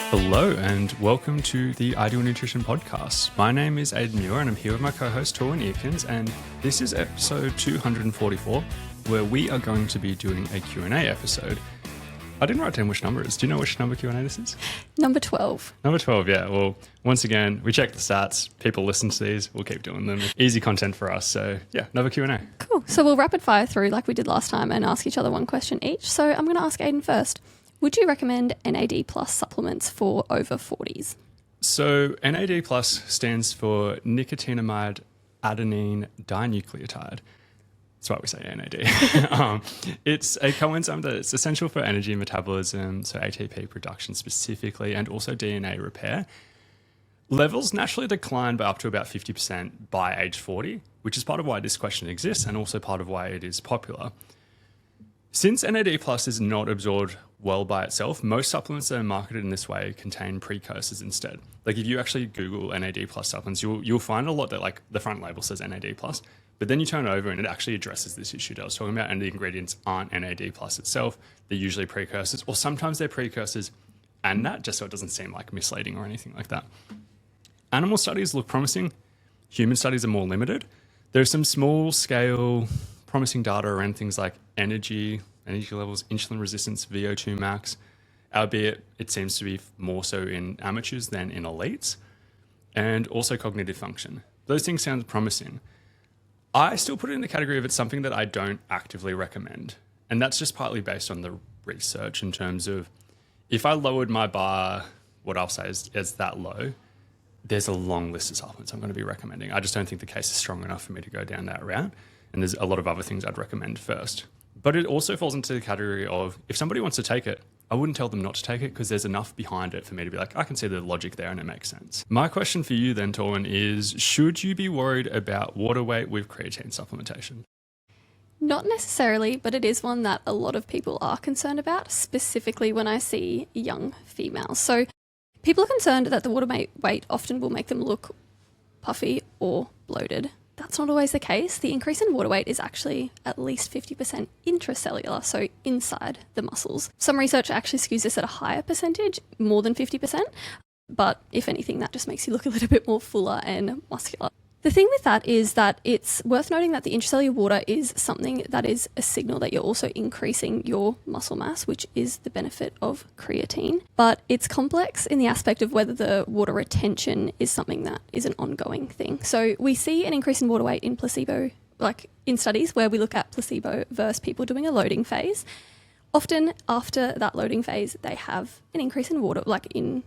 Hello and welcome to the Ideal Nutrition Podcast. My name is Aidan Muir and I'm here with my co-host Torwen Eerkens, and this is episode 244 where we are going to be doing a Q&A episode. I didn't write down which number it is. Do you know which number Q&A this is? Number 12. Number 12, yeah. Well, once again, we check the stats. People listen to these. We'll keep doing them. Easy content for us. So yeah, another Q&A. Cool. So we'll rapid fire through like we did last time and ask each other one question each. So I'm going to ask Aidan first. Would you recommend NAD plus supplements for over 40s? So NAD plus stands for nicotinamide adenine dinucleotide. That's why we say NAD. It's a coenzyme that is essential for energy metabolism, so ATP production specifically, and also DNA repair. Levels naturally decline by up to about 50% by age 40, which is part of why this question exists and also part of why it is popular. Since NAD plus is not absorbed well by itself, most supplements that are marketed in this way contain precursors instead. Like if you actually Google NAD plus supplements, you'll find a lot that like the front label says NAD plus, but then you turn it over and it actually addresses this issue that I was talking about, and the ingredients aren't NAD plus itself. They're usually precursors, or sometimes they're precursors and that, just so it doesn't seem like misleading or anything like that. Animal studies look promising. Human studies are more limited. There's some small scale promising data around things like energy levels, insulin resistance, VO2 max, albeit it seems to be more so in amateurs than in elites, and also cognitive function. Those things sound promising. I still put it in the category of it's something that I don't actively recommend. And that's just partly based on the research in terms of if I lowered my bar, what I'll say is that low, there's a long list of supplements I'm going to be recommending. I just don't think the case is strong enough for me to go down that route. And there's a lot of other things I'd recommend first. But it also falls into the category of if somebody wants to take it, I wouldn't tell them not to take it because there's enough behind it for me to be like, I can see the logic there and it makes sense. My question for you then, Torwen, is should you be worried about water weight with creatine supplementation? Not necessarily, but it is one that a lot of people are concerned about, specifically when I see young females. So people are concerned that the water weight often will make them look puffy or bloated. That's not always the case. The increase in water weight is actually at least 50% intracellular, so inside the muscles. Some research actually skews this at a higher percentage, more than 50%, but if anything, that just makes you look a little bit more fuller and muscular. The thing with that is that it's worth noting that the intracellular water is something that is a signal that you're also increasing your muscle mass, which is the benefit of creatine. But it's complex in the aspect of whether the water retention is something that is an ongoing thing. So we see an increase in water weight in placebo, like in studies where we look at placebo versus people doing a loading phase. Often after that loading phase, they have an increase in water, like in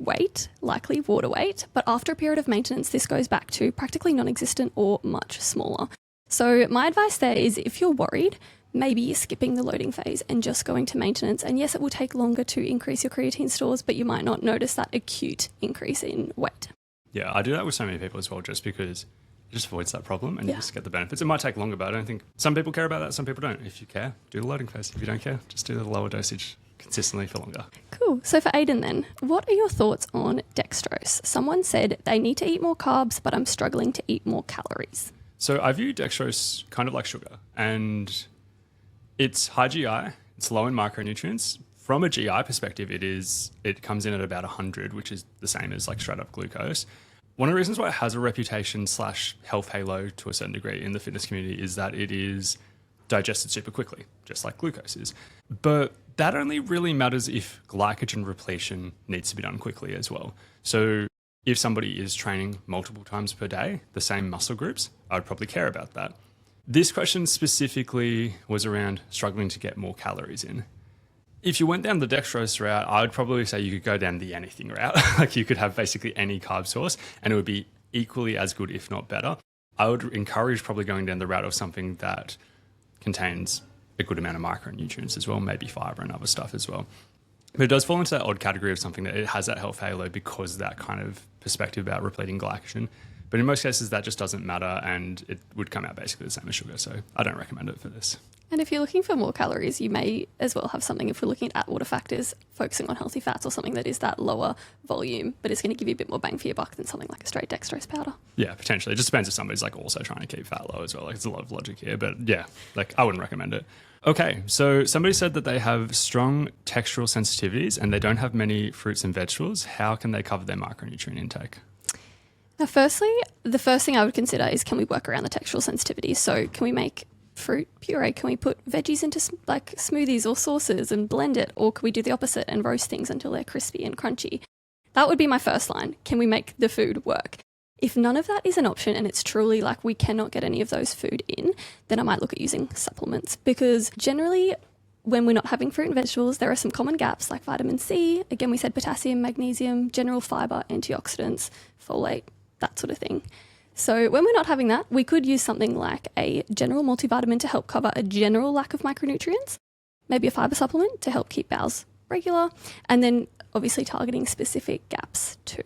weight, likely water weight, but after a period of maintenance, this goes back to practically non-existent or much smaller. So my advice there is if you're worried, maybe you're skipping the loading phase and just going to maintenance. And yes, it will take longer to increase your creatine stores, but you might not notice that acute increase in weight. Yeah, I do that with so many people as well, just because it just avoids that problem and you just get the benefits. It might take longer, but I don't think some people care about that, some people don't. If you care, do the loading phase. If you don't care, just do the lower dosage consistently for longer. Cool. So for Aidan then, what are your thoughts on dextrose? Someone said they need to eat more carbs, but I'm struggling to eat more calories. So I view dextrose kind of like sugar, and it's high GI, it's low in micronutrients. From a GI perspective, it comes in at about 100, which is the same as like straight up glucose. One of the reasons why it has a reputation / health halo to a certain degree in the fitness community is that it is digested super quickly, just like glucose is. But that only really matters if glycogen repletion needs to be done quickly as well. So if somebody is training multiple times per day, the same muscle groups, I would probably care about that. This question specifically was around struggling to get more calories in. If you went down the dextrose route, I would probably say you could go down the anything route. Like you could have basically any carb source and it would be equally as good, if not better. I would encourage probably going down the route of something that contains a good amount of micronutrients as well, maybe fiber and other stuff as well. But it does fall into that odd category of something that it has that health halo because of that kind of perspective about repleting glycogen. But in most cases, that just doesn't matter, and it would come out basically the same as sugar. So I don't recommend it for this. And if you're looking for more calories, you may as well have something, if we're looking at water factors, focusing on healthy fats or something that is that lower volume, but it's going to give you a bit more bang for your buck than something like a straight dextrose powder. Yeah, potentially. It just depends if somebody's like also trying to keep fat low as well. Like, there's a lot of logic here, but yeah, like I wouldn't recommend it. Okay, so somebody said that they have strong textural sensitivities and they don't have many fruits and vegetables. How can they cover their micronutrient intake? Now, firstly, the first thing I would consider is, can we work around the textural sensitivity? So can we make fruit puree? Can we put veggies into like smoothies or sauces and blend it? Or can we do the opposite and roast things until they're crispy and crunchy? That would be my first line. Can we make the food work? If none of that is an option and it's truly like we cannot get any of those food in, then I might look at using supplements, because generally when we're not having fruit and vegetables, there are some common gaps like vitamin C. Again, we said potassium, magnesium, general fiber, antioxidants, folate, that sort of thing. So when we're not having that, we could use something like a general multivitamin to help cover a general lack of micronutrients, maybe a fiber supplement to help keep bowels regular, and then obviously targeting specific gaps too.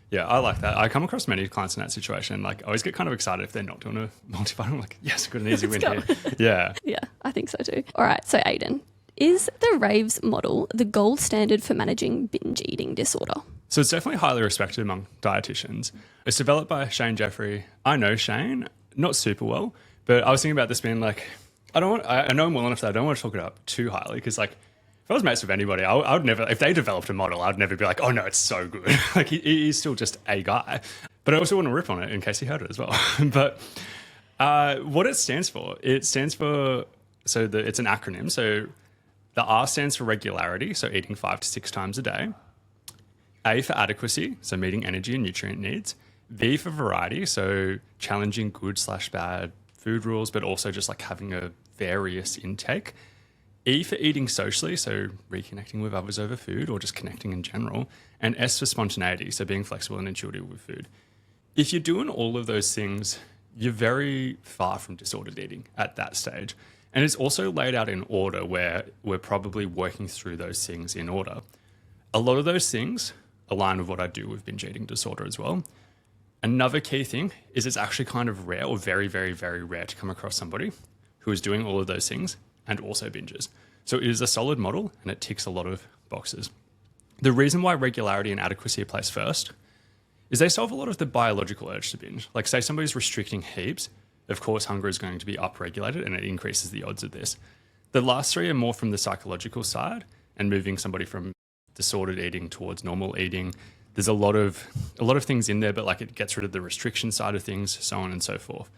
Yeah, I like that. I come across many clients in that situation. Like, I always get kind of excited if they're not doing a multivitamin. I'm like, yes, good and easy win here. Yeah. Yeah, I think so too. All right, so Aidan, is the RAVES model the gold standard for managing binge eating disorder? So it's definitely highly respected among dietitians. It's developed by Shane Jeffrey. I know Shane, not super well, but I was thinking about this being like, I know him well enough that I don't want to talk it up too highly, because like, if I was mates with anybody, I would never, if they developed a model, I'd never be like, oh no, it's so good. Like, he's still just a guy. But I also want to rip on it in case he heard it as well. But what it stands for, it's an acronym. So the R stands for regularity, so eating 5 to 6 times a day. A for adequacy, so meeting energy and nutrient needs. V for variety, so challenging good/bad food rules, but also just like having a various intake. E for eating socially, so reconnecting with others over food or just connecting in general. And S for spontaneity, so being flexible and intuitive with food. If you're doing all of those things, you're very far from disordered eating at that stage. And it's also laid out in order where we're probably working through those things in order. A lot of those things align with what I do with binge eating disorder as well. Another key thing is it's actually kind of rare, or very, very, very rare, to come across somebody who is doing all of those things and also binges. So it is a solid model and it ticks a lot of boxes. The reason why regularity and adequacy are placed first is they solve a lot of the biological urge to binge. Like, say somebody's restricting heaps, of course hunger is going to be upregulated and it increases the odds of this. The last three are more from the psychological side and moving somebody from disordered eating towards normal eating. There's a lot of things in there, but like it gets rid of the restriction side of things, so on and so forth.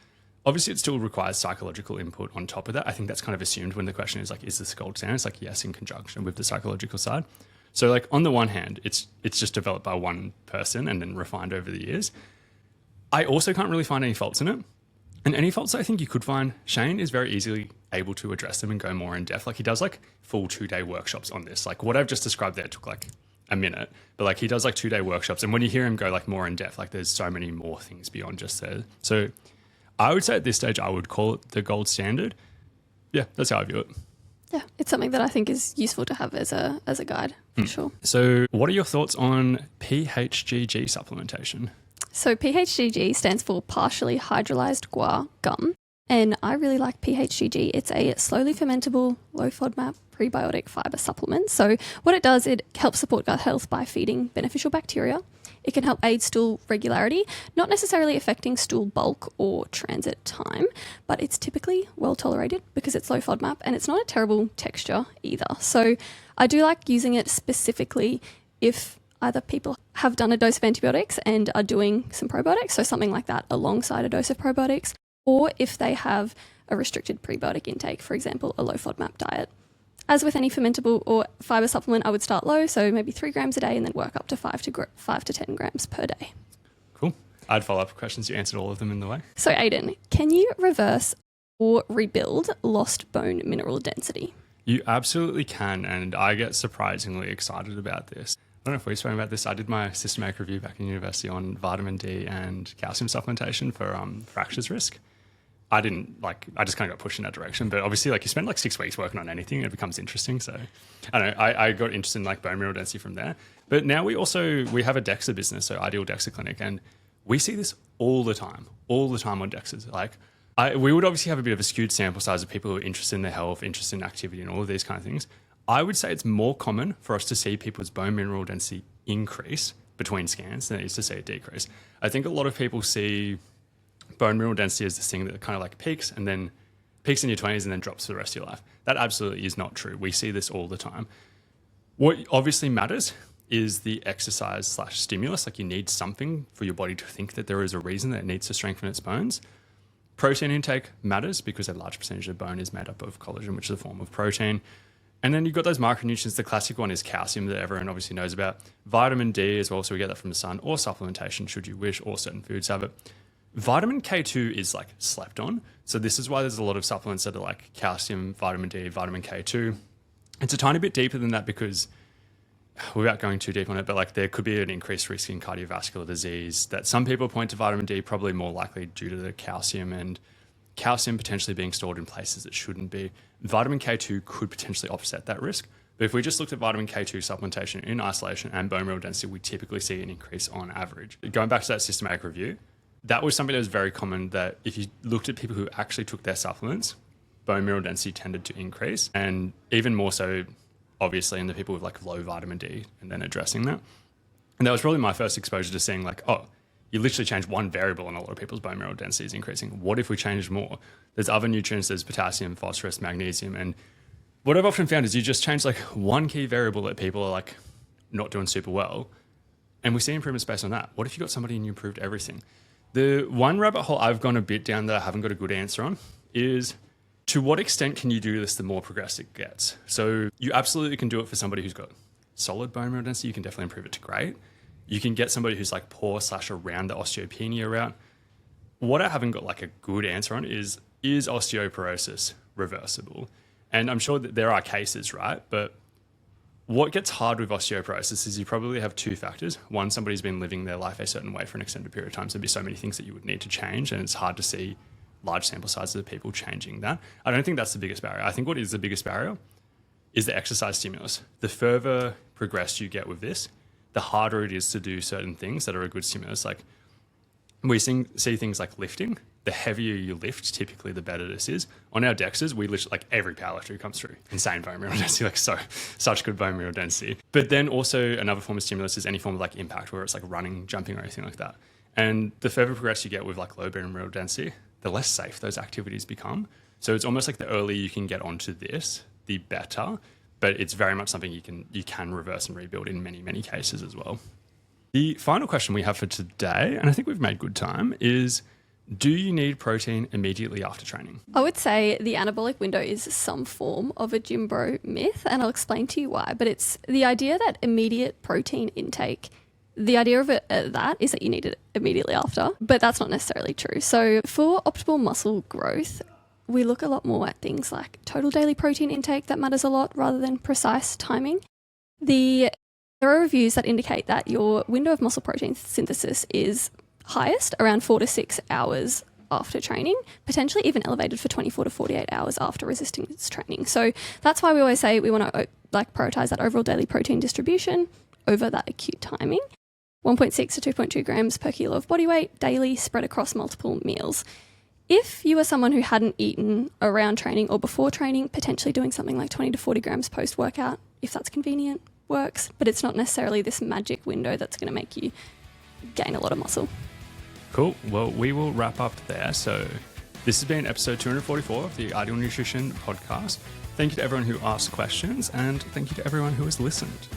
Obviously, it still requires psychological input on top of that. I think that's kind of assumed when the question is like, is this gold standard? It's like, yes, in conjunction with the psychological side. So like, on the one hand, it's just developed by one person and then refined over the years. I also can't really find any faults in it. And any faults I think you could find, Shane is very easily able to address them and go more in depth. Like, he does like full 2-day workshops on this. Like, what I've just described there took like a minute, but like he does like 2-day workshops. And when you hear him go like more in depth, like there's so many more things beyond just there. So I would say at this stage, I would call it the gold standard. Yeah, that's how I view it. Yeah, it's something that I think is useful to have as a guide, for sure. So what are your thoughts on PHGG supplementation? So PHGG stands for partially hydrolyzed guar gum. And I really like PHGG. It's a slowly fermentable, low FODMAP prebiotic fiber supplement. So what it does, it helps support gut health by feeding beneficial bacteria. It can help aid stool regularity, not necessarily affecting stool bulk or transit time, but it's typically well tolerated because it's low FODMAP and it's not a terrible texture either. So I do like using it specifically if either people have done a dose of antibiotics and are doing some probiotics, so something like that alongside a dose of probiotics, or if they have a restricted prebiotic intake, for example, a low FODMAP diet. As with any fermentable or fiber supplement, I would start low, so maybe 3 grams a day, and then work up to 5 to 10 grams per day. Cool. I had follow-up questions. You answered all of them in the way. So Aidan, can you reverse or rebuild lost bone mineral density? You absolutely can, and I get surprisingly excited about this. I don't know if we've spoken about this. I did my systematic review back in university on vitamin D and calcium supplementation for fractures risk. I just kind of got pushed in that direction. But obviously, like, you spend like 6 weeks working on anything, it becomes interesting. So I don't know, I got interested in like bone mineral density from there. But now we have a DEXA business, so Ideal DEXA Clinic, and We see this all the time on DEXs. Like, we would obviously have a bit of a skewed sample size of people who are interested in their health, interested in activity and all of these kind of things. I would say it's more common for us to see people's bone mineral density increase between scans than it is to see it decrease. I think a lot of people see bone mineral density as this thing that kind of like peaks in your 20s and then drops for the rest of your life. That absolutely is not true. We see this all the time. What obviously matters is the exercise/stimulus. Like, you need something for your body to think that there is a reason that it needs to strengthen its bones. Protein intake matters because a large percentage of bone is made up of collagen, which is a form of protein. And then you've got those micronutrients. The classic one is calcium that everyone obviously knows about. Vitamin D as well, so we get that from the sun, or supplementation should you wish, or certain foods have it. Vitamin K2 is like slept on. So this is why there's a lot of supplements that are like calcium, vitamin D, vitamin K2. It's a tiny bit deeper than that because, without going too deep on it, but like there could be an increased risk in cardiovascular disease that some people point to vitamin D, probably more likely due to the calcium, and calcium potentially being stored in places it shouldn't be. Vitamin K2 could potentially offset that risk. But if we just looked at vitamin K2 supplementation in isolation and bone mineral density, we typically see an increase on average. Going back to that systematic review, that was something that was very common, that if you looked at people who actually took their supplements, bone mineral density tended to increase, and even more so obviously in the people with like low vitamin D, and then addressing that. And that was probably my first exposure to seeing like, oh, you literally change one variable and a lot of people's bone mineral density is increasing. What if we changed more? There's other nutrients, there's potassium, phosphorus, magnesium. And what I've often found is you just change like one key variable that people are like not doing super well, and we see improvements based on that. What if you got somebody and you improved everything? The one rabbit hole I've gone a bit down that I haven't got a good answer on is, to what extent can you do this the more progressive it gets? So you absolutely can do it for somebody who's got solid bone mineral density. You can definitely improve it to great. You can get somebody who's like poor/around the osteopenia route. What I haven't got like a good answer on is osteoporosis reversible? And I'm sure that there are cases, right? But what gets hard with osteoporosis is you probably have two factors. One, somebody's been living their life a certain way for an extended period of time. So there'd be so many things that you would need to change, and it's hard to see large sample sizes of people changing that. I don't think that's the biggest barrier. I think what is the biggest barrier is the exercise stimulus. The further progressed you get with this, the harder it is to do certain things that are a good stimulus. Like, we see things like lifting. The heavier you lift, typically the better this is. On our Dexes, we literally, like, every powerlifter who comes through, insane bone mineral density, like such good bone mineral density. But then also another form of stimulus is any form of like impact, where it's like running, jumping, or anything like that. And the further progress you get with like low bone mineral density, the less safe those activities become. So it's almost like the earlier you can get onto this, the better. But it's very much something you can reverse and rebuild in many, many cases as well. The final question we have for today, and I think we've made good time, is, do you need protein immediately after training? I would say the anabolic window is some form of a gym bro myth, and I'll explain to you why. But it's the idea that immediate protein intake, the idea of that is that you need it immediately after, but that's not necessarily true. So for optimal muscle growth, we look a lot more at things like total daily protein intake. That matters a lot rather than precise timing. There are reviews that indicate that your window of muscle protein synthesis is highest around 4 to 6 hours after training, potentially even elevated for 24 to 48 hours after resistance training. So that's why we always say we want to prioritize that overall daily protein distribution over that acute timing. 1.6 to 2.2 grams per kilo of body weight daily, spread across multiple meals. If you are someone who hadn't eaten around training or before training, potentially doing something like 20 to 40 grams post-workout, if that's convenient, works. But it's not necessarily this magic window that's going to make you gain a lot of muscle. Cool. Well, we will wrap up there. So this has been episode 244 of the Ideal Nutrition podcast. Thank you to everyone who asked questions, and thank you to everyone who has listened.